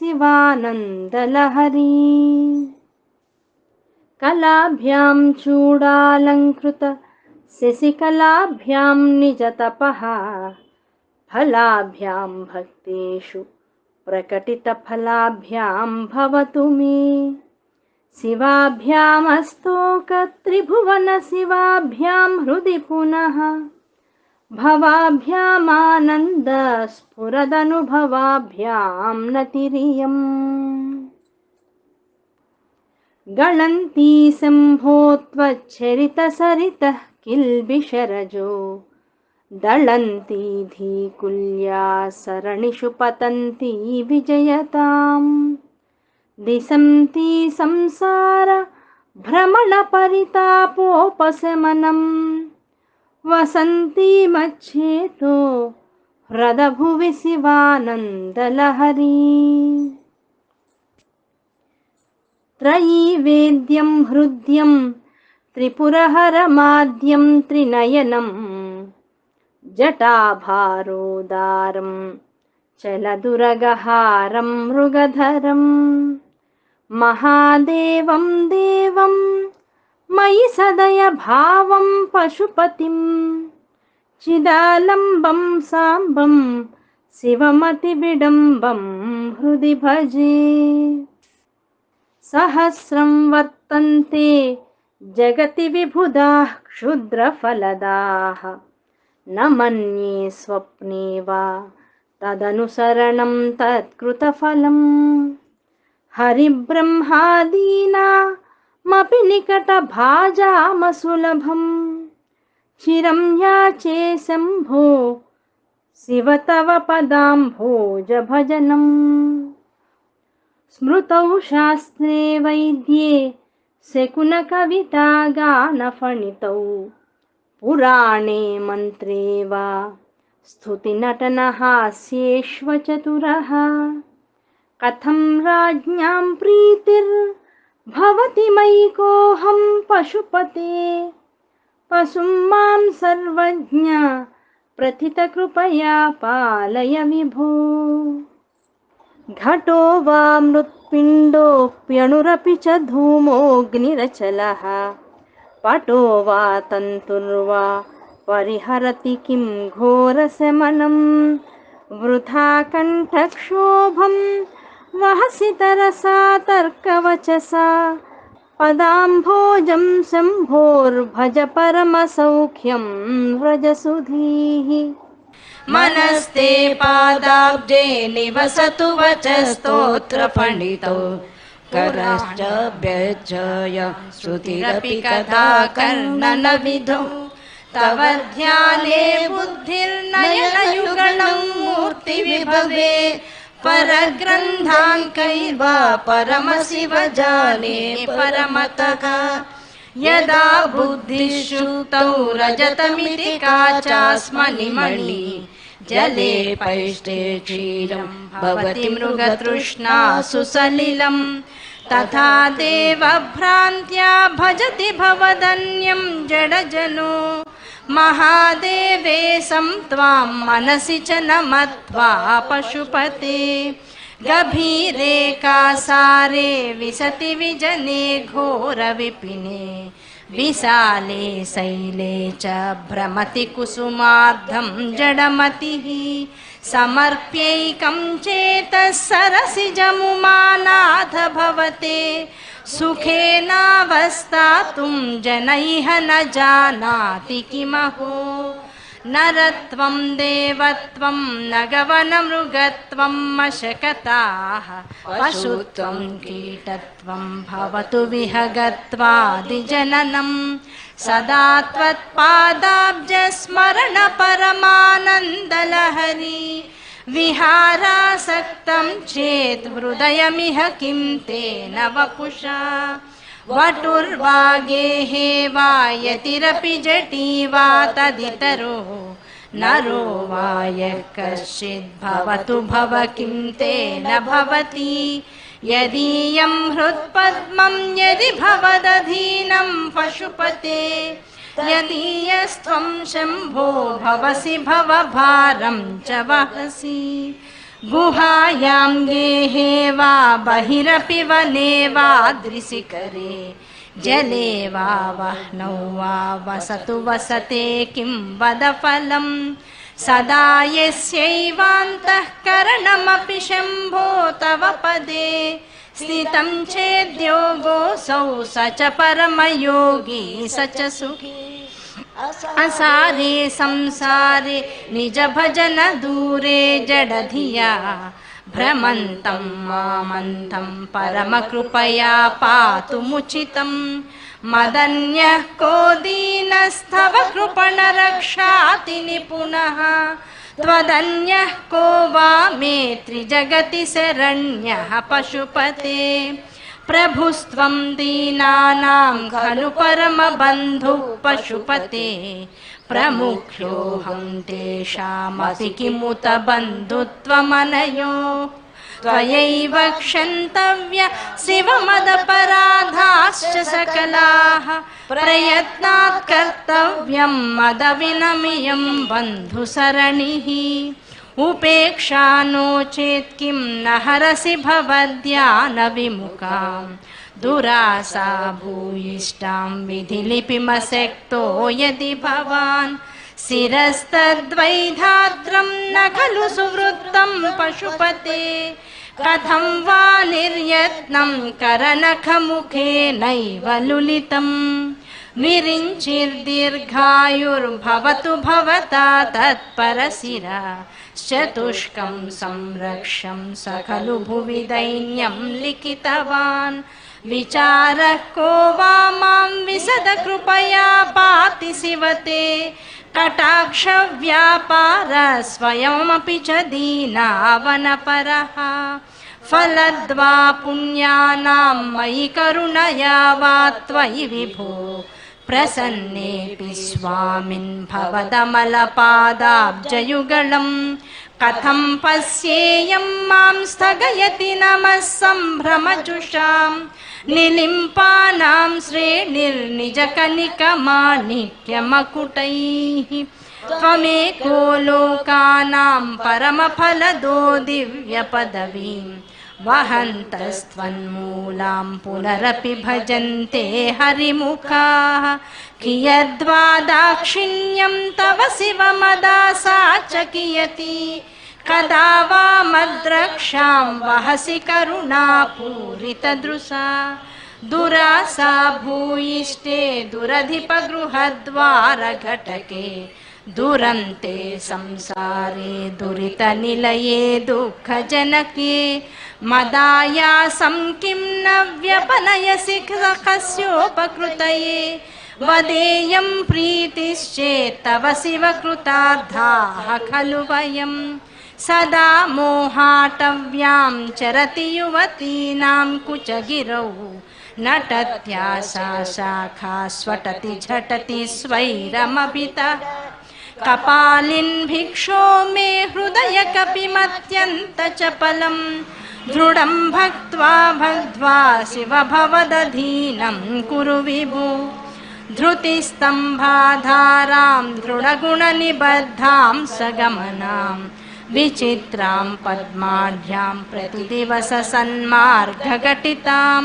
शिवानन्दलहरी। कलाभ्यां चूडालङ्कृत शशिकलाभ्यां निजतपः फलाभ्यां भक्तेषु प्रकटितफलाभ्यां भवतु मे। शिवाभ्यामस्तोकत्रिभुवनशिवाभ्यां हृदि पुनः भवाभ्यामानन्दस्फुरदनुभवाभ्यां नतिरियम्। गळन्ती शम्भो त्वच्चरितसरितः किल्बिषरजो दळन्ती धीकुल्या सरणिषु पतन्ती विजयताम्। दिशन्ती संसार भ्रमणपरितापोपशमनम् वसन्ती मच्छेतो ह्रदभुवि शिवानन्दलहरी। त्रयीवेद्यं हृद्यं त्रिपुरहरमाद्यं त्रिनयनं जटाभारोदारं चलदुरगहारं मृगधरं महादेवं देवं मयि सदय भावं पशुपतिं चिदालम्बं साम्बं शिवमतिविडम्बं हृदि भजे। सहस्रं वर्तन्ते जगति विबुधाः क्षुद्रफलदाः न मन्ये स्वप्ने वा तदनुसरणं तत्कृतफलम्। हरिब्रह्मादीनामपि निकटभाजामसुलभम् चिरं याचे शम्भो शिव तव पदाम्भोजभजनम्। स्मृतौ शास्त्रे वैद्ये शकुनकविता गानफणितौ पुराणे मन्त्रे वा स्तुतिनटनहास्येष्वचतुरः। कथं राज्ञां प्रीतिर्भवति मयि कोऽहं पशुपते पशुं मां सर्वज्ञ प्रथितकृपया पालय विभो। घटो वा मृत्पिण्डोऽप्यणुरपि च धूमोऽग्निरचलः पटो वा तन्तुर्वा परिहरति किं घोरशमनं। वृथा कण्ठक्षोभं वहसि तरसा तर्कवचसा पदाम्भोजं शम्भोर्भज परमसौख्यं व्रजसुधीः। मनस्ते पादाब्जे निवसतु वचस्तोत्रफणितौ करश्च व्यजय श्रुतिरपि कदा कर्णनविधौ। तव ध्याने बुद्धिर्नयनयुगलं मूर्तिविभवे परग्रन्थाङ्कैर्वा परमशिव जाने परमतः। यदा बुद्धिश्रुतौ रजतमिति काचास्मनिमणि जले पैष्टे क्षीरं भवति मृगतृष्णा सुसलिलं। तथा देवभ्रान्त्या भजति भवदन्यं जडजनो महादेवे सं त्वां मनसि च न मत्वा पशुपते। गभीरे कासारे विशति विजने घोरविपिने विशाले शैले च भ्रमति कुसुमार्धं जडमतिः। समर्प्यैकं चेतः सरसिजमुमानाथ भवते सुखेनावस्थातुं जनैः न जानाति किमहो। नरत्वं देवत्वं न गवनमृगत्वं मशकताः पशुत्वं कीटत्वं भवतु विहगत्वादिजननं। सदा त्वत्पादाब्जस्मरण परमानन्दलहरी विहारासक्तं चेत् हृदयमिह किं तेन वपुषा। वटुर्वागेहे वा यतिरपि जटी वा तदितरो नरो वा यः कश्चिद् भवतु भव किं तेन भवति। यदीयं हृत्पद्मं यदि भवदधीनं पशुपते यदीयस्त्वं शम्भो भवसि भवभारं च वहसि। गुहायां गेहे वा बहिरपि वने वा दृशिकरे जले वा वह्नौ वा वसतु वसते किं वद फलम् सदा यस्यैवान्तःकरणमपि शम्भो तव पदे स्थितं चेद्योगोऽसौ स च परमयोगी स च सुखी असारे संसारे निज भजन दूरे जडधिया भ्रमन्तं मामन्तं परमकृपया पातुमुचितं मदन्यः को दीनस्तव कृपणरक्षाति निपुणः त्वदन्यः को वा मे त्रिजगति शरण्यः पशुपते प्रभुस्त्वं दीनानां खलु परमबन्धुः पशुपते प्रमुख्योऽहं तेषामपि किमुत बन्धुत्वमनयो त्वयैव क्षन्तव्य शिवमदपराधाश्च सकलाः प्रयत्नात् कर्तव्यं मदविनमियं बन्धुसरणिः उपेक्षा नो चेत् किं न हरसि भवद्ध्यानविमुखां दुरासा भूयिष्ठां विधिलिपिमशक्तो यदि भवान् शिरस्तद्वैधात्रं न खलु सुवृत्तं पशुपते कथं वा निर्यत्नं करनखमुखेनैव लुलितं विरिञ्चिर्दीर्घायुर्भवतु भवता तत्परशिरा चतुष्कं संरक्षं स खलु भुवि दैन्यं लिखितवान् विचारः को वा मां विशद कृपया पाति शिवते कटाक्षव्यापार स्वयमपि च दीनावनपरः फलद्वा पुण्यानां मयि करुणया वा त्वयि विभो प्रसन्नेऽपि स्वामिन् भवदमलपादाब्जयुगलं कथं पश्येयं मां स्थगयति नमः सम्भ्रमजुषां निलिम्पानां श्रेणिर्निजकनिकमाणिक्यमकुटैः त्वमेको लोकानां परमफलदो दिव्यपदवीं वहन्तस्त्वन्मूलां पुनरपि भजन्ते हरिमुखाः कियद्वा दाक्षिण्यं तव शिवमदासा च कियति कदा वा मद्रक्षां वहसि करुणापूरितदृशा दुरासा भूयिष्ठे दुरधिपगृहद्वारघटके दुरन्ते संसारे दुरितनिलये दुःखजनके मदायासं किं न व्यपनयसि कस्योपकृतये वदेयं प्रीतिश्चेत् तव शिवकृतार्थाः खलु वयं सदा मोहाटव्यां चरति युवतीनां कुचगिरौ नटत्याशा शाखा स्वटति झटति स्वैरमभितः कपालिन् भिक्षो मे हृदय कपिमत्यन्तचपलं दृढं भक्त्वा शिव भवदधीनं कुरु विभो धृतिस्तम्भाधारां दृढगुणनिबद्धां सगमनां विचित्रां पद्माढ्यां प्रतिदिवस सन्मार्गघटितां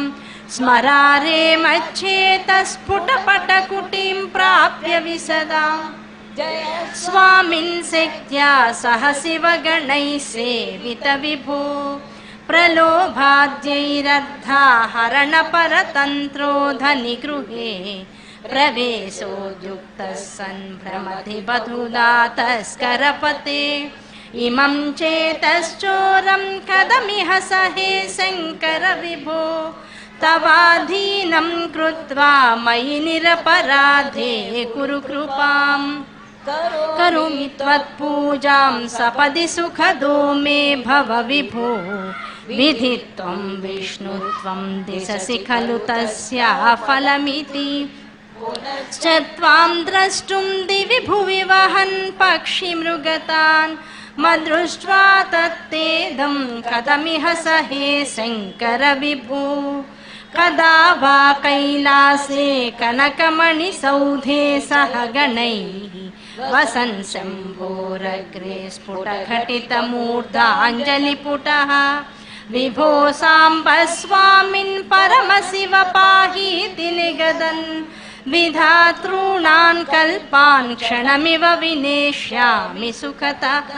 स्मरारे मच्छेतस्फुटपटकुटीं प्राप्य विसदां स्वामिन् शक्त्या सह शिवगणैः सेवित विभो प्रलोभाद्यैरर्धा हरणपरतन्त्रो धनिगृहे प्रवेशोद्युक्तः सन् भ्रमति बधुना तस्करपते इमं चेतश्चोरं कथमिह सहे शङ्कर विभो तवाधीनं कृत्वा मयि निरपराधे कुरु कृपाम् करोमि त्वत्पूजां सपदि सुखदो मे भव विभो विधित्वं विष्णुत्वं दिशसि खलु तस्याः फलमिति च त्वां द्रष्टुं दिवि भुवि वहन् पक्षिमृगतान् मदृष्ट्वा तत्तेदं कथमिह सहे शङ्कर विभो कदा वा कैलासे कनकमणिसौधे सह गणैः वसन् शम्भोरग्रे स्फुटघटितमूर्धाञ्जलिपुटः विभो साम्ब स्वामिन् परमशिव पाहीति निगदन् विधातॄणान् कल्पान् क्षणमिव विनेष्यामि सुखतः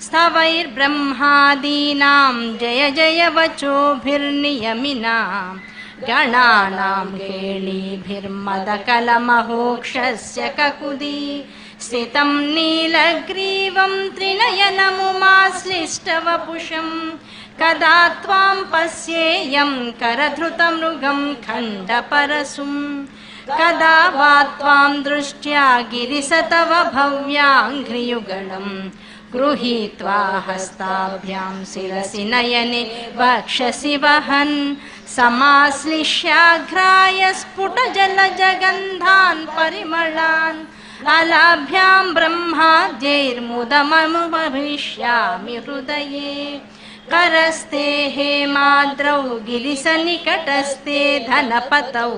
स्तवैर्ब्रह्मादीनां जय जय वचोभिर्नियमिनां गणानां केळीभिर्मदकलमहोक्षस्य ककुदी स्थितं नीलग्रीवं त्रिनयनमुमाश्लिष्टवपुषं कदा त्वां पश्येयं करधृतमृगं खण्डपरशुं कदा वा त्वां दृष्ट्या गिरिशतव भव्याङ्घ्रियुगलं गृहीत्वा हस्ताभ्यां शिरसि नयने वक्षसि वहन् समाश्लिष्याघ्राय स्फुटजलजगन्धान् परिमलान् अलाभ्यां ब्रह्माद्यैर्मुदममुपविश्यामि हृदये करस्ते हेमाद्रौ गिरिशनिकटस्ते धनपतौ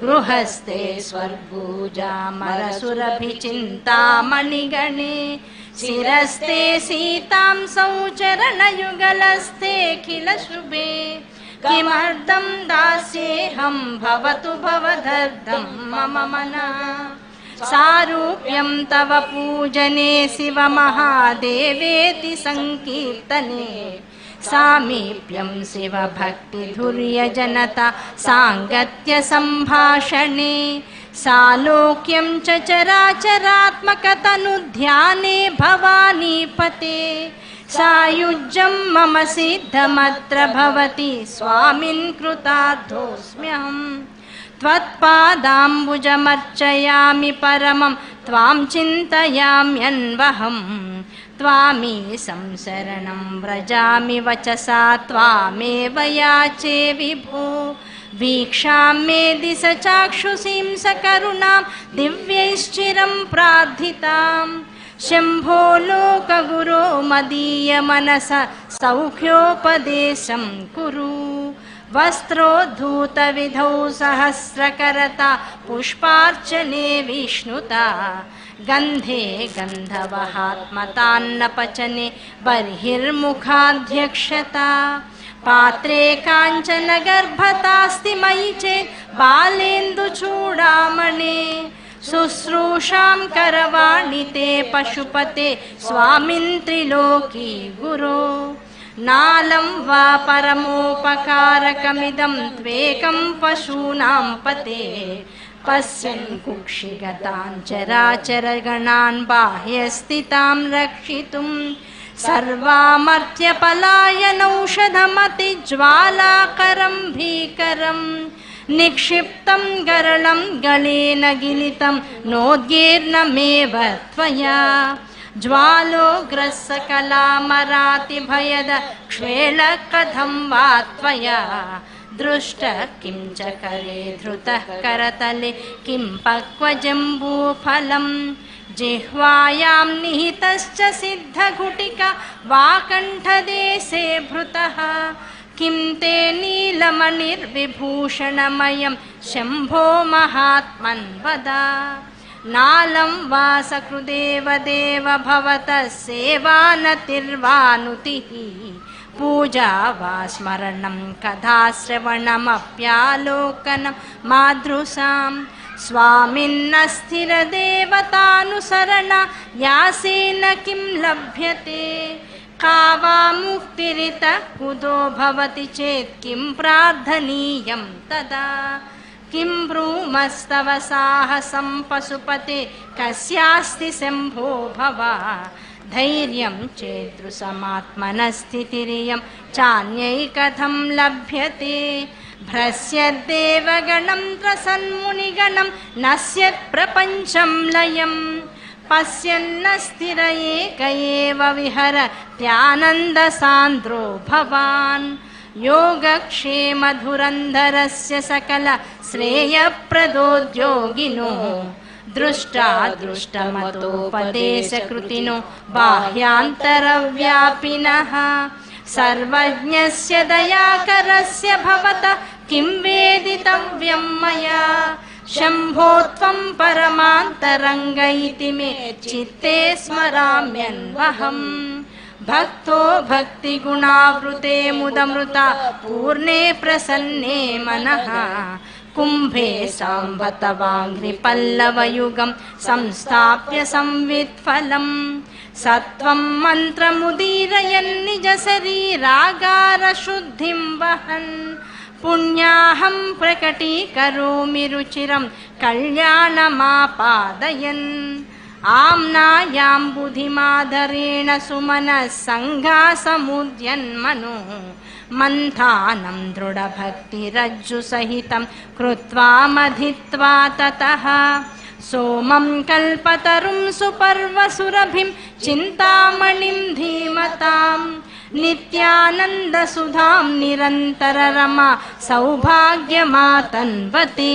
गृहस्ते स्वर्गूजामरसुरभिचिन्तामणिगणे शिरस्ते सीतां सौचरणयुगलस्तेऽखिलशुभे किमर्थं दास्येऽहं भवतु भवदर्थं मम मनः सारूप्यं तव पूजने शिव महादेवेति संकीर्तने सामीप्यं शिव भक्तिधुर्यजनता सांगत्य संभाषणे सालोक्यं च चराचरात्मकतनुध्याने भवानीपते सायुज्यं मम सिद्धमत्र भवति स्वामिन् कृतार्थोऽस्म्यहम् त्वत्पादाम्बुजमर्चयामि परमं त्वां चिन्तयाम्यन्वहम् त्वामीशं शरणं व्रजामि वचसा त्वामेव याचे विभो वीक्षां मे दिश चाक्षुषीं सकरुणां दिव्यैश्चिरं प्रार्थितां शम्भो लोकगुरो मदीय मनस सौख्योपदेशं कुरु वस्त्रोद्धूतविधौ सहस्रकरता पुष्पार्चने विष्णुता गन्धे गन्धवहात्मतान्नपचने बर्हिर्मुखाध्यक्षता पात्रे काञ्चन गर्भतास्ति मयि चेत् बालेन्दुचूडामणे शुश्रूषां करवाणि ते पशुपते स्वामिन् त्रिलोकी गुरो नालं वा परमोपकारकमिदं त्वेकं पशूनां पते पश्यन् कुक्षिगतान् चराचरगणान् बाह्यस्थितां रक्षितुं सर्वामर्त्यपलायनौषधमतिज्वालाकरं भीकरं निक्षिप्तं गरलं गलेन गिलितं नोद्गीर्णमेव त्वया ज्वालोग्रस्सकलामरातिभयद क्ष्वेल कथं वा त्वया दृष्ट किं च करे धृतः करतले किं पक्वजम्बूफलं जिह्वायां निहितश्च सिद्धघुटिका वाकण्ठदेशे भृतः किं ते नीलमणिर्विभूषणमयं शम्भो महात्मन् वद नालं वा सकृदेव देव भवतः सेवानतिर्वानुतिः पूजा वा स्मरणं कथा श्रवणमप्यालोकनं मादृशां स्वामिन्नस्थिरदेवतानुसरणा यासेन किं लभ्यते का वा मुक्तिरितः कुतो भवति चेत् किं प्रार्थनीयं तदा किं ब्रूमस्तव साहसं पशुपते कस्यास्ति शम्भो भवा धैर्यं चेदृशमात्मनस्थितिरियं चान्यै कथं लभ्यते भ्रस्यद्देवगणं त्रसन्मुनिगणं नश्यत् प्रपञ्चं लयं पश्यन्न स्थिर एक एव विहरत्यानन्दसान्द्रो भवान् योगक्षेमधुरन्धरस्य सकल श्रेयप्रदोद्योगिनो दृष्टा दृष्टमतोपदेशकृतिनो बाह्यान्तरव्यापिनः सर्वज्ञस्य दयाकरस्य भवतः किं वेदितव्यं मया शम्भो त्वं परमान्तरङ्ग इति मे चित्ते स्मराम्यन्वहम् भक्तो भक्तिगुणावृते मुदमृता पूर्णे प्रसन्ने मनः कुम्भे साम्बतवाङ्घ्रिपल्लवयुगं संस्थाप्य संवित्फलम् सत्वं मन्त्रमुदीरयन् निजशरीरागारशुद्धिं वहन् पुण्याहं प्रकटीकरोमि रुचिरं कल्याणमापादयन् आम्नायां बुधिमादरेण सुमनः सङ्घासमुद्यन्मनो मन्थानं दृढभक्तिरज्जुसहितं कृत्वा मथित्वा ततः सोमं कल्पतरुं सुपर्वसुरभिं चिन्तामणिं धीमतां नित्यानन्दसुधां निरन्तररमा सौभाग्यमातन्वते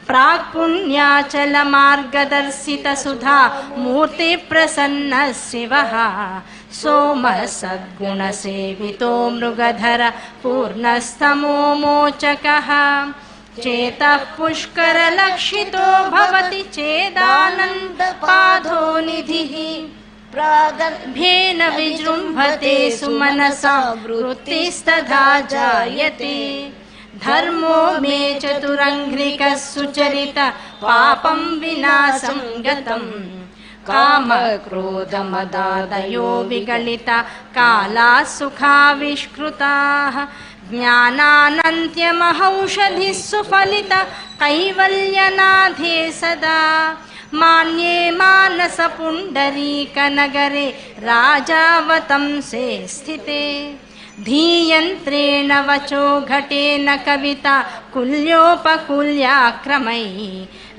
प्राक्पुण्याचलमार्गदर्शितसुधा मूर्तिप्रसन्नः शिवः सोमः सद्गुणसेवितो मृगधर पूर्णस्तमो मोचकः चेतः पुष्करलक्षितो भवति चेदानन्दपादो निधिः प्रागर्भ्येन विजृम्भते सुमनसा वृत्तिस्तथा जायते धर्मो मे चतुरङ्घ्रिकः सुचरित पापं विनाशं गतम् कामक्रोधमदादयो विगलिता कालाः सुखाविष्कृताः ज्ञानानन्त्यमहौषधिः सुफलिता कैवल्यनाथे सदा मान्ये मानसपुण्डरीकनगरे राजावतंसे स्थिते धीयन्त्रेण वचो घटेन कविता कुल्योपकुल्याक्रमैः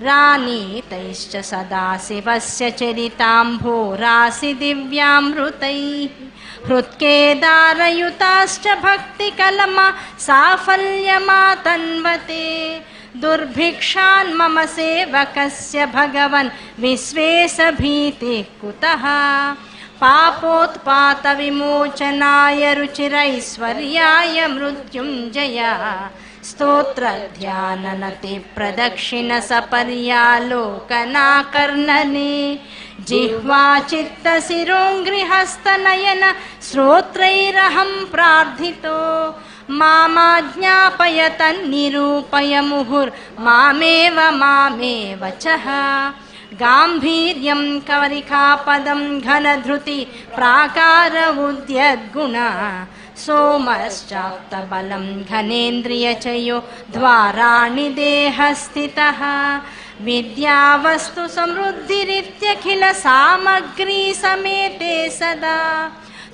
रानीतैश्च सदा शिवस्य चरिताम्भोरासि दिव्यामृतैः हृत्केदारयुताश्च भक्तिकलमा साफल्यमातन्वते दुर्भिक्षान् मम सेवकस्य भगवन् विश्वेशभीतिः कुतः पापोत्पातविमोचनाय रुचिरैश्वर्याय मृत्युञ्जय स्तोत्रध्याननति प्रदक्षिण सपर्यालोकनाकर्णने जिह्वा चित्तशिरोङ्घ्रिहस्तनयन श्रोत्रैरहं प्रार्थितो मामाज्ञापय तन्निरूपय मुहुर्मामेव मामेव चः गाम्भीर्यं कवरिकापदं घनधृति प्राकार उद्यद्गुण सोमश्चाप्तबलं घनेन्द्रियचयो द्वाराणि देहस्थितः विद्यावस्तु समृद्धिरित्यखिल सामग्री समेते सदा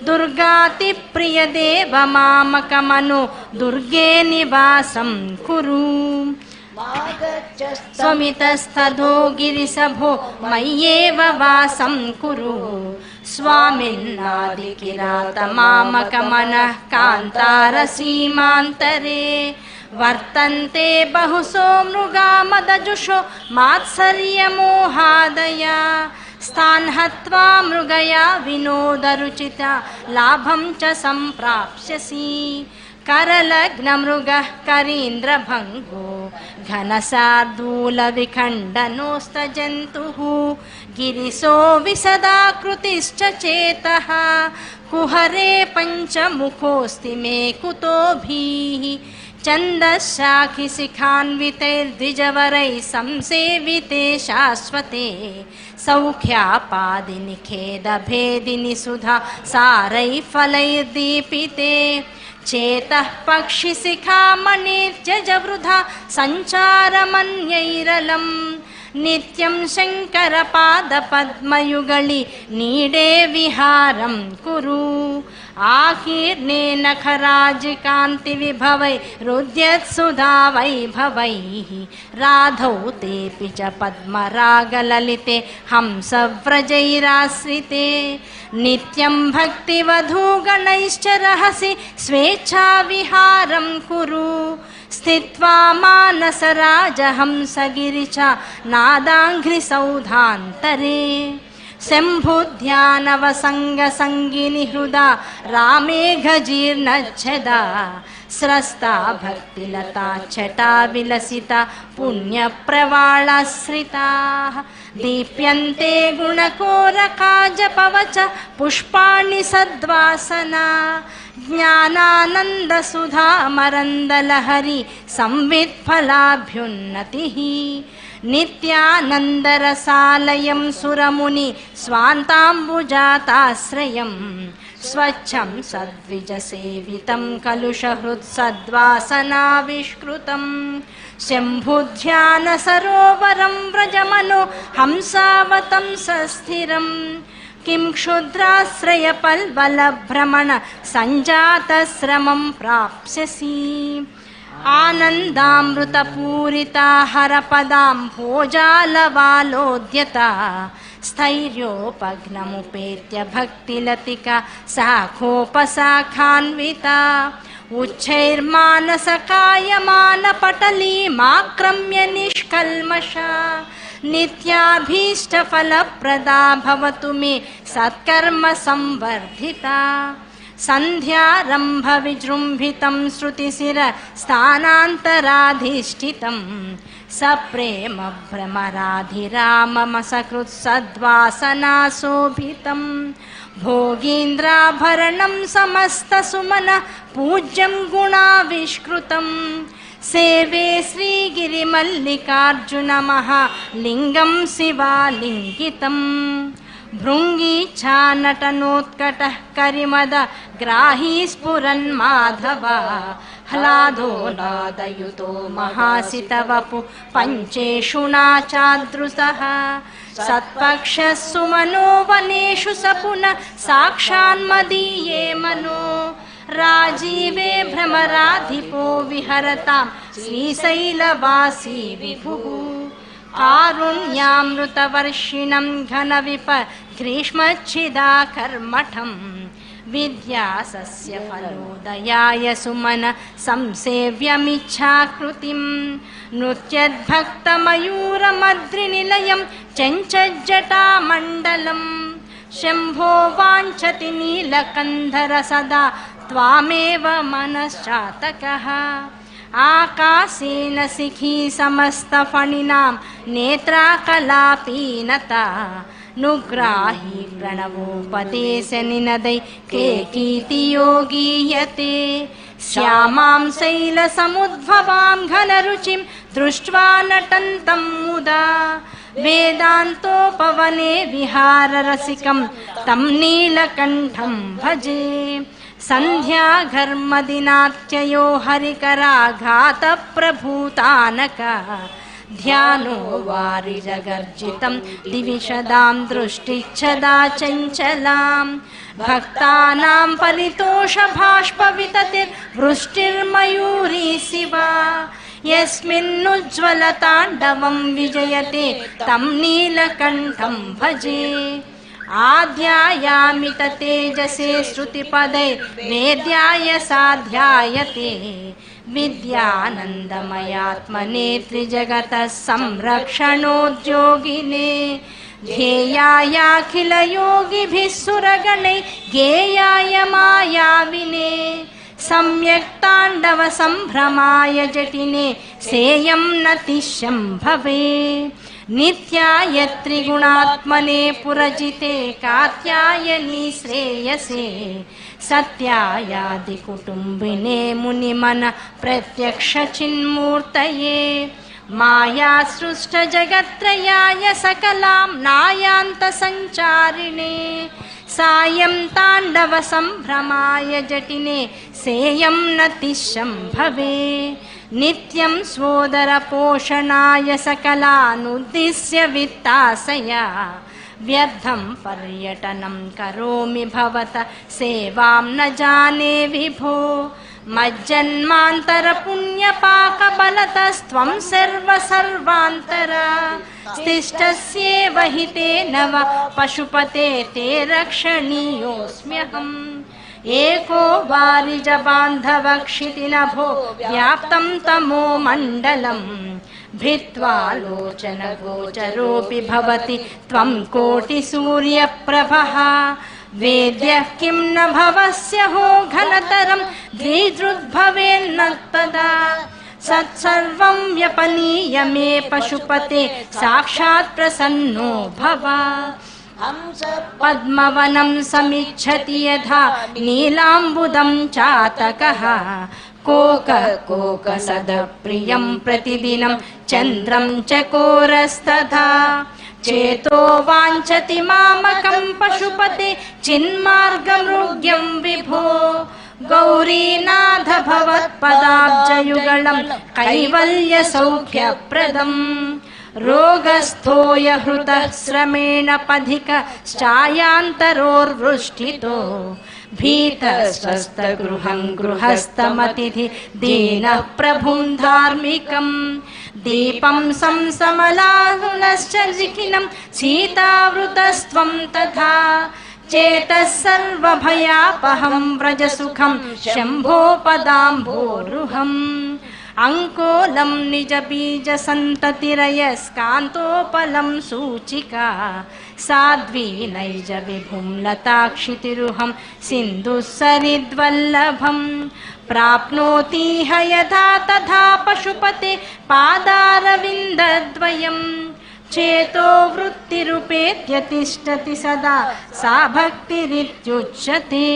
दुर्गातिप्रियदेव मामकमनो दुर्गे निवासं कुरु स्वमितस्तधो गिरिसभो मय्येव वासं कुरु स्वामिन्नादिकिरातमामकमनः कान्तारसीमान्तरे वर्तन्ते बहुसो मृगा मदजुषो मात्सर्यमोहादया स्थान् हत्वा मृगया विनोदरुचिता लाभं च सम्प्राप्स्यसि करलग्नमृगः करीन्द्रभङ्गो घनशार्दूलविखण्डनोस्तजन्तुः गिरिशो विशदाकृतिश्च चेतः कुहरे पञ्चमुखोऽस्ति मे कुतोभिः छन्दश्शाखिशिखान्वितैर्द्विजवरैः संसेविते शाश्वते सौख्यापादिनि खेदभेदिनि सुधा सारैः फलैर्दीपिते चेतः पक्षिशिखामणिर्जवृधा सञ्चारमन्यैरलम् नित्यं शङ्करपादपद्मयुगळि नीडे विहारं कुरु आकीर्णे नखराजिकान्तिविभवैरुद्यत्सुधा वैभवैः राधौ तेऽपि च पद्मरागललिते हंसव्रजैराश्रिते नित्यं भक्तिवधूगणैश्च रहसि स्वेच्छाविहारं कुरु स्थित्वा मानसराजहंसगिरिचा नादाङ्घ्रिसौधान्तरे शम्भुध्यानवसङ्गसङ्गिनि हृदा रामेघजीर्णच्छदा स्रस्ता भक्तिलता छटा विलसिता पुण्यप्रवाळाश्रिताः दीप्यन्ते गुणकोरकाजपवच पुष्पाणि सद्वासना ज्ञानानन्दसुधामरन्दलहरी संवित्फलाभ्युन्नतिः नित्यानन्दरसालयं सुरमुनि स्वान्ताम्बुजाताश्रयं स्वच्छं सद्विजसेवितं कलुषहृत्सद्वासनाविष्कृतं शम्भुध्यानसरोवरं व्रजमनो हंसावतंसस्थिरम् किं क्षुद्राश्रयपल्वलभ्रमण सञ्जातश्रमं प्राप्स्यसि आनन्दामृतपूरिता हरपदां भोजालवालोद्यता स्थैर्योपघ्नमुपेत्य भक्तिलतिका शाखोपशाखान्विता उच्चैर्मानसकायमानपटलीमाक्रम्य निष्कल्मषा नित्याभीष्टफलप्रदा भवतु मे सत्कर्म संवर्धिता सन्ध्यारम्भ विजृम्भितं श्रुतिशिर स्थानान्तराधिष्ठितं सप्रेम भ्रमराधिराममसकृत्सद्वासनाशोभितं भोगीन्द्राभरणं समस्तसुमन पूज्यं गुणाविष्कृतं सेवे श्रीगिरिमल्लिकार्जुनमहालिङ्गं शिवालिङ्गितं भृङ्गीच्छानटनोत्कटः करिमद ग्राही स्फुरन्माधव ह्लादो नादयुतो महासितवपु पञ्चेषुणा चादृशः सत्पक्षः सुमनो वनेषु स पुनः साक्षान्मदीये मनो राजीवे भ्रमराधिपो विहरतां श्रीशैलवासी विभुः कारुण्यामृतवर्षिणं घनविप ग्रीष्मच्छिदाकर्मठं विद्यासस्य फलोदयाय सुमन संसेव्यमिच्छाकृतिं नृत्यद्भक्तमयूरमद्रिनिलयं चञ्चज्जटामण्डलं शम्भो वाञ्छति नीलकन्धर सदा त्वामेव मनश्चातकः आकाशेन शिखी समस्तफणिनां नेत्राकलापीनता नुग्राही प्रणवोपदेशनिनदै केकीति योगीयते श्यामां शैलसमुद्भवां घनरुचिं दृष्ट्वा नटन्तं मुदा वेदान्तोपवने विहाररसिकं तं नीलकण्ठं भजे सन्ध्याघर्मदिनात्ययो हरिकराघातप्रभूतानक ध्यानो वारिजगर्जितं दिविशदां दृष्टिच्छदा चञ्चलां भक्तानां परितोषभाष्पविततिर्वृष्टिर्मयूरी शिवा यस्मिन्नुज्ज्वलताण्डवं विजयते तं नीलकण्ठं भजे आध्यायामित तेजसे श्रुतिपदै वेद्याय साध्यायते विद्यानन्दमयात्मने त्रिजगतः संरक्षणोद्योगिने ध्येयायाखिलयोगिभिः सुरगणैः गेयाय मायाविने सम्यक् सम्भ्रमाय जटिने सेयं नतिशं भवे नित्याय त्रिगुणात्मने पुरजिते कात्यायनी श्रेयसे सत्यायादिकुटुम्बिने मुनिमन प्रत्यक्षचिन्मूर्तये मायासृष्टजगत्त्रयाय सकलां नायान्तसञ्चारिणे सायं ताण्डवसम्भ्रमाय जटिने सेयं नतिशं भवे नित्यं स्वोदरपोषणाय सकलानुद्दिश्य वित्ताशया व्यर्थं पर्यटनं करोमि भवत सेवां न जाने विभो मज्जन्मान्तरपुण्यपाकबलतस्त्वं सर्वान्तरा स्तिष्ठस्येव हि तेन वा पशुपते ते रक्षणीयोऽस्म्यहम् एको वारिज बान्धवक्षितिनभो व्याप्तं तमो मण्डलम् भित्त्वा लोचन गोचरोऽपि भवति त्वं कोटिसूर्यप्रभः वेद्यः किं न भवस्य हो घनतरं द्विदृद्भवेन्न तदा सत्सर्वं व्यपनीय मे पशुपते साक्षात् प्रसन्नो भव पद्मवनं समिच्छति यथा नीलाम्बुदं चातकः कोकसदप्रियं प्रतिदिनं चन्द्रं चकोरस्तथा चेतो वाञ्छति मामकं पशुपते चिन्मार्गमृग्यं विभो गौरीनाथ भवत्पदाब्जयुगलं कैवल्यसौख्यप्रदम् रोगस्थोय हृतः श्रमेण पथिक श्चायान्तरोर्वृष्टितो भीतस्वस्थगृहं गृहस्थमतिथि दीनः प्रभुं धार्मिकं दीपं संसमलाहुनश्च लिखिनं सीतावृतस्त्वं तथा चेतः सर्वभयापहं व्रजसुखं शम्भो पदाम्भोरुहम् अंकोलं निजबीजसन्ततिरयस्कान्तोपलं सूचिका साध्वी नैज विभुं लताक्षितिरुहं सिन्धुसरिद्वल्लभं प्राप्नोतीह यथा तथा पशुपते पादारविन्दद्वयं चेतो वृत्तिरुपेत्य तिष्ठति सदा सा भक्तिरित्युच्यते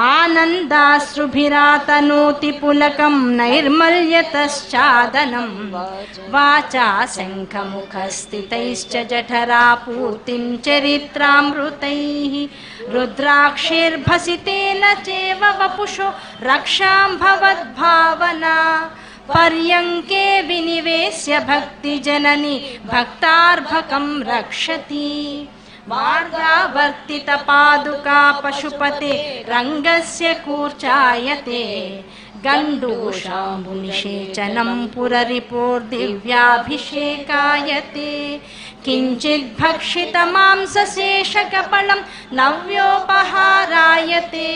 आनन्दाश्रुभिरातनोति पुलकं नैर्मल्यतश्चादनं वाचा शङ्खमुखस्थितैश्च जठरापूर्तिं चरित्रामृतैः रुद्राक्षैर्भसितेन चैव वपुषो रक्षां भवद्भावना पर्यङ्के विनिवेश्य भक्तिजननी भक्तार्भकं रक्षति मार्गावर्तितपादुका पशुपते रङ्गस्य कूर्चायते गण्डूषाम्बुनिषेचनं पुररिपोर्दिव्याभिषेकायते किञ्चित् भक्षितमांसशेषकपलं नव्योपहारायते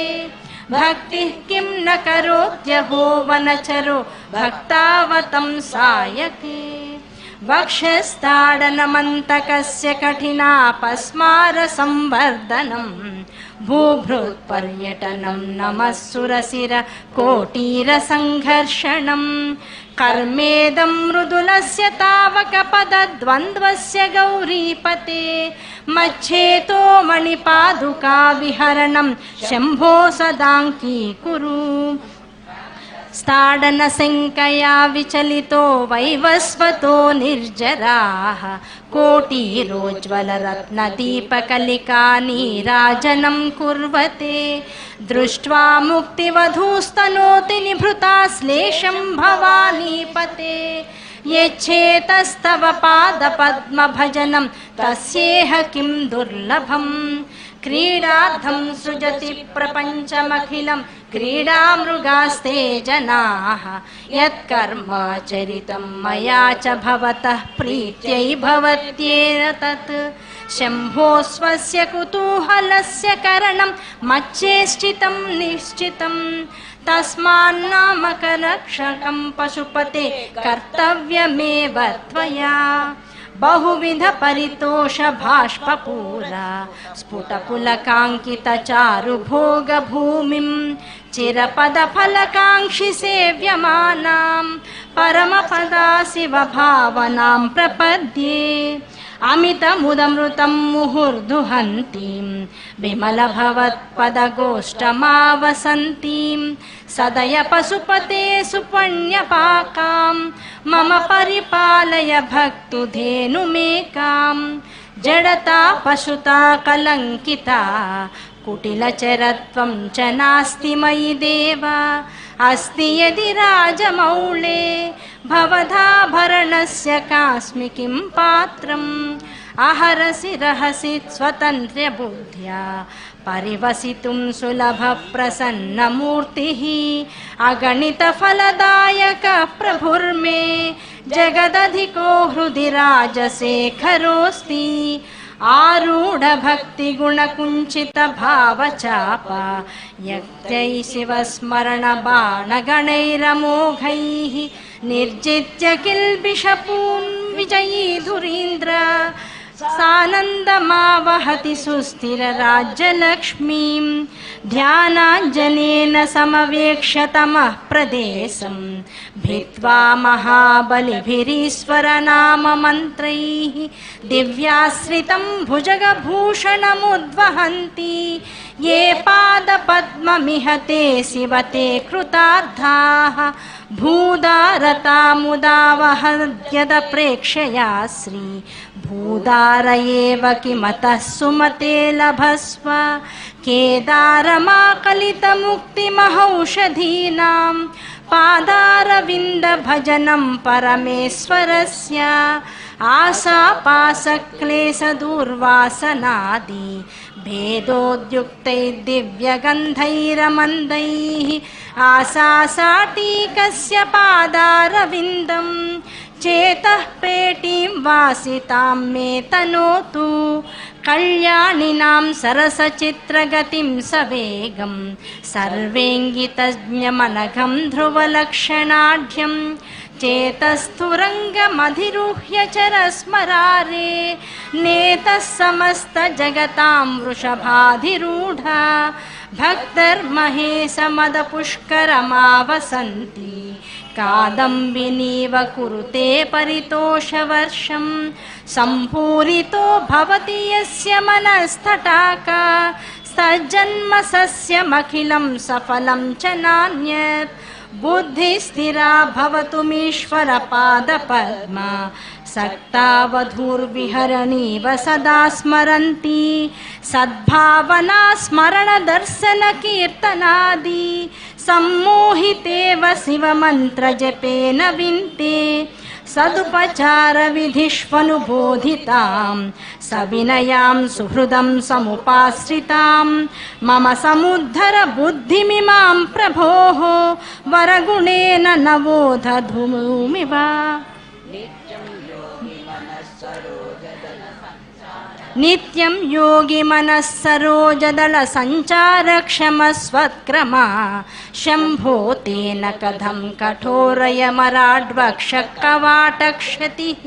भक्तिः किं न करोत्यहो वनचरो भक्तावतं सायके वक्षस्थाडनमन्तकस्य कठिनापस्मारसंवर्धनं भूभृत्पर्यटनं नमः सुरसिर कोटीरसङ्घर्षणं कर्मेदं मृदुलस्य तावकपदद्वन्द्वस्य गौरीपते मच्छेतो मणिपादुका विहरणं शम्भो सदाङ्कीकुरु स्ताडनशङ्कया विचलितो वैवस्वतो निर्जराः कोटिरोज्ज्वलरत्नदीपकलिका नीराजनं कुर्वते दृष्ट्वा मुक्तिवधूस्तनोति निभृता श्लेषं भवानीपते यच्छेतस्तव पादपद्मभजनं तस्येह किं दुर्लभम् क्रीडार्थं सृजति प्रपञ्चमखिलं क्रीडामृगास्ते जनाः यत्कर्माचरितं मया च भवतः प्रीत्यै भवत्येव तत् शम्भो स्वस्य कुतूहलस्य करणं मच्चेष्टितं निश्चितं तस्मान्नामकरक्षकं पशुपते कर्तव्यमेव त्वया बहुविध परितोष भाष्पपूरा स्फुटपुलकाङ्कित चारुभोग भूमिं चिरपदफलकाङ्क्षि सेव्यमानां परमपदा शिव भावनां प्रपद्ये अमितमुदमृतं मुहुर्दुहन्तीं विमलभवत्पदगोष्ठमावसन्तीं सदय पशुपते सुपुण्यपाकां मम परिपालय भक्तुधेनुमेकां जडता पशुता कलङ्किता कुटिलचरत्वं च नास्ति मयि देव अस्ति यदि राजमौळे भवदाभरणस्य कास्मि किं पात्रम् अहरसि रहसि स्वतन्त्र्य बुद्ध्या परिवसितुं सुलभ प्रसन्नमूर्तिः अगणित फलदायक प्रभुर्मे जगदधिको हृदि राजशेखरोऽस्ति आरूढभक्तिगुणकुञ्चितभावचापा यक्तैः शिवस्मरणबाणगणैरमोघैः निर्जित्य किल्बिषपून् विजयी धुरीन्द्र सानन्दमावहति सुस्थिरराज्यलक्ष्मीं ध्यानाञ्जनेन समवेक्ष्य तमः प्रदेशं भित्त्वा महाबलिभिरीश्वरनाममन्त्रैः दिव्याश्रितं भुजगभूषणमुद्वहन्ति ये पादपद्ममिह ते शिव ते कृतार्थाः भूदारता मुदा वहद्यद प्रेक्षया श्री भूदार एव किमतः सुमते लभस्व केदारमाकलितमुक्तिमहौषधीनां पादारविन्दभजनं परमेश्वरस्य आशापाशक्लेशदूर्वासनादि भेदोद्युक्तैः दिव्यगन्धैरमन्दैः आशासाटीकस्य पादारविन्दं चेतः पेटीं वासितां मे तनोतु कल्याणिनां सरसचित्रगतिं सवेगं सर्वेङ्गितज्ञमनघं ध्रुवलक्षणाढ्यं चेतस्थुरङ्गमधिरुह्य चरस्मरारे नेतः समस्तजगतां वृषभाधिरूढा भक्तर्महेशमदपुष्करमावसन्ति कादम्बिनीव कुरुते परितोषवर्षं सम्पूरितो भवति यस्य मनस्तटाका सज्जन्म सस्यमखिलं सफलं च नान्यत् बुद्धिस्थिरा भवतुमीश्वरपादपद्मा सक्तावधूर्विहरणीव सदा स्मरन्ति सद्भावना स्मरणदर्शनकीर्तनादि सम्मोहितेव शिवमन्त्रजपेन विन्ते सदुपचारविधिष्वनुबोधितां सविनयां सुहृदं समुपाश्रितां मम समुद्धर बुद्धिमिमां प्रभोः वरगुणेन नवोधधूमिव नित्यं योगी मनः सरोजदल संचारक्षमस्वत्क्रमा शम्भो तेन कथं कठोरयमराड्वक्षकवाटक्षतिः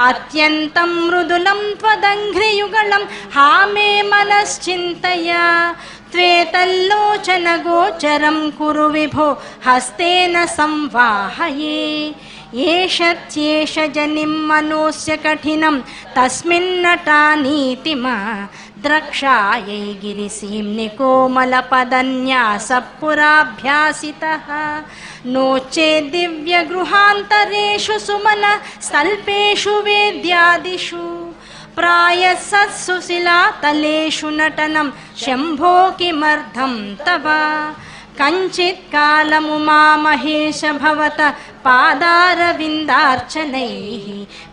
अत्यन्तं मृदुलं त्वदङ्घ्रियुगलं हा मे मनश्चिन्तया त्वेतल्लोचनगोचरं कुरु विभो हस्तेन संवाहये एषत्येष जनिं मनोस्य कठिनं तस्मिन्नटानीतिमा द्रक्षायै गिरिसीं निकोमलपदन्यासपुराभ्यासितः नो चेद्दिव्यगृहान्तरेषु सुमन स्थल्पेषु वेद्यादिषु प्रायः सत्सुशिलातलेषु नटनं शम्भो किमर्थं तव कञ्चित् कालमुमामहेश भवत पादारविन्दार्चनैः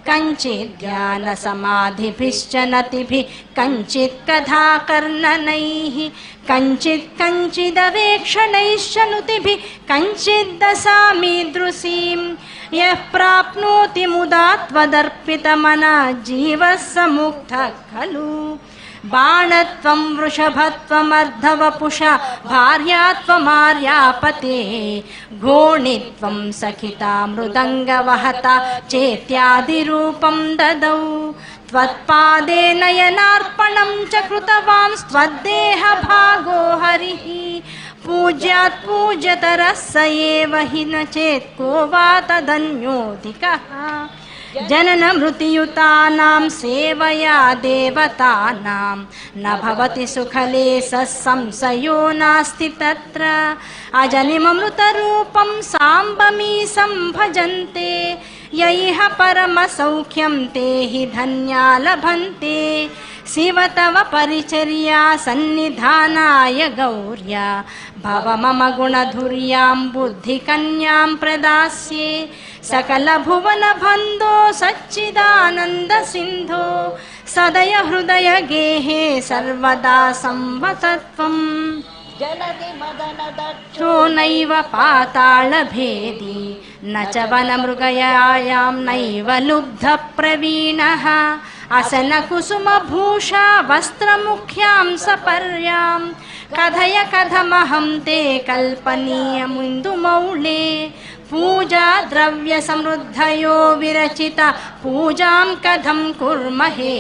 कञ्चित् ध्यानसमाधिभिश्च नतिभिः कञ्चित् कथाकर्णनैः कञ्चिदवेक्षणैश्च नुतिभिः कञ्चित् दशामीदृशीं यः प्राप्नोति मुदा त्वदर्पितमना जीवः स मुक्तः खलु बाणत्वं वृषभत्वमर्धवपुषा भार्यात्वमार्यापते घोणित्वं सखिता मृदङ्गवहता चेत्यादिरूपं ददौ त्वत्पादे नयनार्पणं च कृतवांस्त्वद्देहभागो हरिः पूज्यात् पूज्यतरः स एव हि न चेत् को वा तदन्योऽधिकः जनन मृत्युयुतानां सेवया देवतानां न भवति सुखलेशः संशयो नास्ति तत्र अजनिममृतरूपं साम्बमीशं भजन्ते यैह परमसौख्यं ते हि धन्या लभन्ते शिव तव परिचर्या सन्निधानाय गौर्या भव मम गुणधुर्यां बुद्धिकन्यां प्रदास्ये सकलभुवनबन्धो सच्चिदानन्द सिन्धो सदय हृदय गेहे सर्वदा संवसत्वम् जलधि मदन दक्षो नैव पातालभेदी न च वनमृगयायां नैव लुब्धप्रवीणः असनकुसुमभूषा वस्त्रमुख्यां सपर्यां कथय कथमहं ते कल्पनीयमिन्दुमौळे पूजा द्रव्य समृद्धयो विरचिता पूजां कथं कुर्महे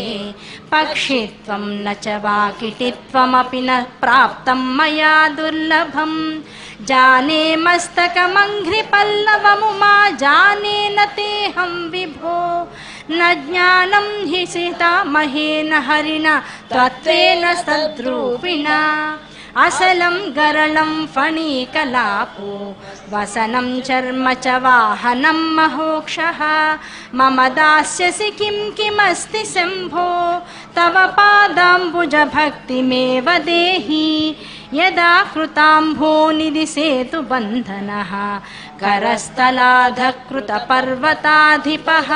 पक्षित्वं न च वाकिटित्वमपि न प्राप्तं मया दुर्लभं जाने मस्तकमङ्घ्रिपल्लवमुमा जाने न तेऽहं विभो न ज्ञानं हि सीता महेन हरिणा तत्त्वेन सद्रूपिणा असलं गरलं फणीकलापो वसनं चर्म च वाहनं महोक्षः मम दास्यसि किं किमस्ति शम्भो तव पादाम्बुजभक्तिमेव देहि यदा कृताम्भोनिधि सेतुबन्धनः करस्थलाधकृतपर्वताधिपः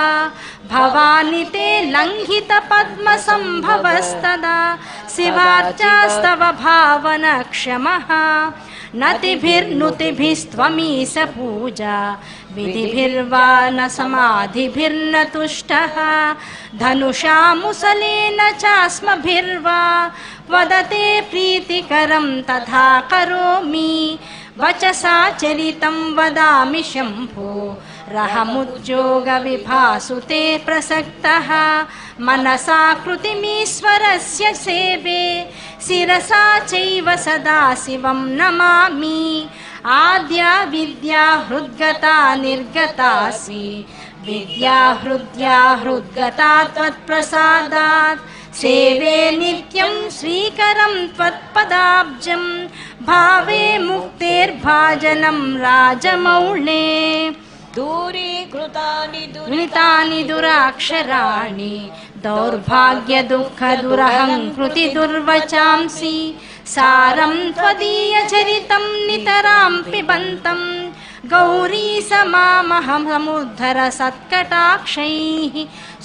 भवानि ते लङ्घितपद्मसम्भवस्तदा शिवार्चास्तव भावनक्षमः नतिभिर्नुतिभिस्त्वमीश पूजा विधिभिर्वा न समाधिभिर्न तुष्टः धनुषा मुसलेन चास्मभिर्वा वदते प्रीतिकरं तथा करोमि वचसा चरितं वदामि शम्भो रहमुद्योगविभासुते प्रसक्तः मनसा कृतिमीश्वरस्य सेवे शिरसा चैव सदा शिवं नमामि आद्या विद्या हृद्गता निर्गतासि विद्या हृद्या हृद्गता त्वत्प्रसादात् सेवे नित्यं श्रीकरं त्वत्पदाब्जं भावे मुक्तेर्भाजनं राजमौळे दूरीकृतानि दुराक्षराणि दौर्भाग्यदुःखदुरहङ्कृति दुर्वचांसि सारं त्वदीयचरितं नितरां पिबन्तं गौरी समामहं समुद्धर सत्कटाक्षैः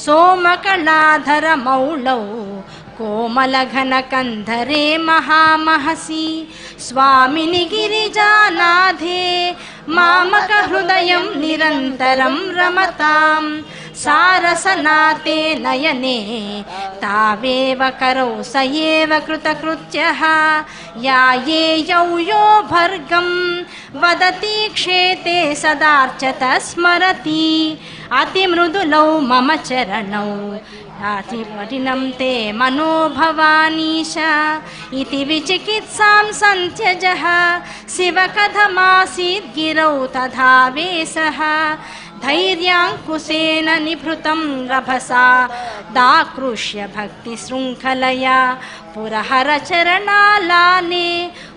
सोमकलाधरमौलौ कोमलघनकन्धरे महामहसि स्वामिनि गिरिजानाथे मामकहृदयं निरन्तरं रमतां सारसनाते नयने तावेव करौ स एव कृतकृत्यः यायेयौ यो भर्गं वदति क्षेते सदार्चत स्मरति अतिमृदुलौ मम चरणौ नातिपठिनं ते मनो भवानीश इति विचिकित्सां सन्त्यजः शिवकथमासीत् गिरौ तथा वेशः धैर्याङ्कुशेन निभृतं रभसा दाकृष्य भक्तिशृङ्खलया पुरहरचरणालाने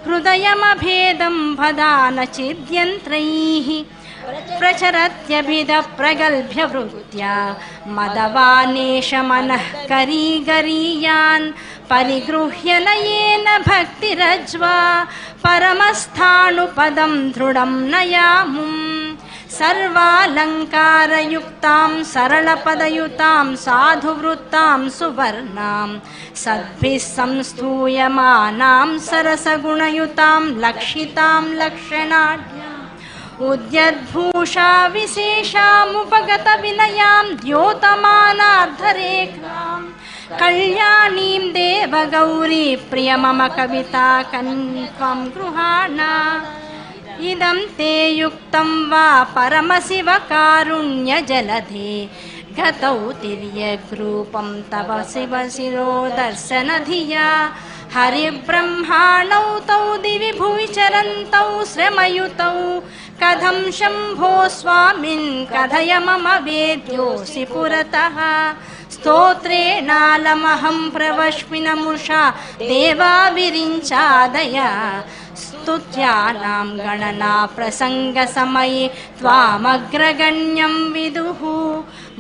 हृदयमभेदं भदान चिद्यन्त्रैः प्रचरत्यभिध प्रगल्भ्य वृत्त्या मदवानेश मनः करीगरीयान् परिगृह्य लयेन भक्तिरज्वा परमस्थाणुपदं दृढं नयामुम् सर्वालङ्कारयुक्तां सरलपदयुतां साधुवृत्तां सुवर्णां सद्भिः संस्तूयमानां सरसगुणयुतां लक्षितां लक्षणाढ्याम् उद्यद्भूषा विशेषामुपगतविनयां द्योतमानार्धरेखां कल्याणीं देवगौरी प्रिय मम कविता कन्त्वं गृहाणा इदं ते युक्तं वा परमशिवकारुण्यजलधे गतौ तिर्यग्रूपं तव शिव शिरोदर्शनधिया हरिब्रह्माणौ तौ दिवि भुवि चरन्तौ श्रमयुतौ कथं शम्भो स्वामिन् कथय मम वेद्योऽसि पुरतः स्तोत्रेणालमहं प्रवश्मि नमुषा देवा विरिञ्चादय स्तुत्यानां गणना प्रसङ्गसमये त्वामग्रगण्यं विदुः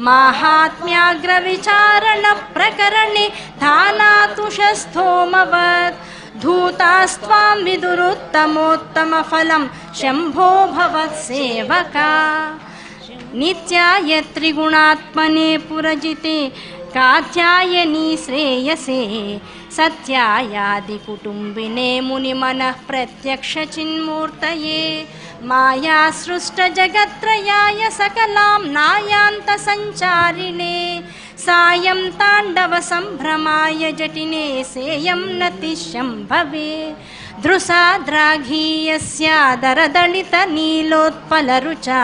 माहात्म्याग्रविचारणप्रकरणे धानातुषस्थोमवत् धूतास्त्वां विदुरुत्तमोत्तमफलं शम्भो भवत्सेवका नित्याय त्रिगुणात्मने पुरजिते कात्यायनी श्रेयसे सत्यायादिकुटुम्बिने मुनिमनः प्रत्यक्षचिन्मूर्तये मायासृष्टजगत्त्रयाय सकलां नायान्तसञ्चारिणे सायं ताण्डवसम्भ्रमाय जटिने सेयं नतिशं भवे दृशाद्राघीयस्यादरदलितनीलोत्पलरुचा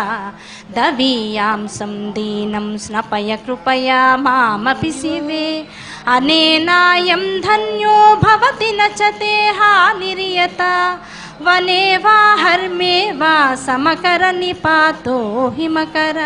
दवीयां संदीनं स्नपय कृपया मामपि शिवे अनेनायं धन्यो भवति न च ते हानिर्यता वने वा हर्मे वा समकर निपातो हिमकर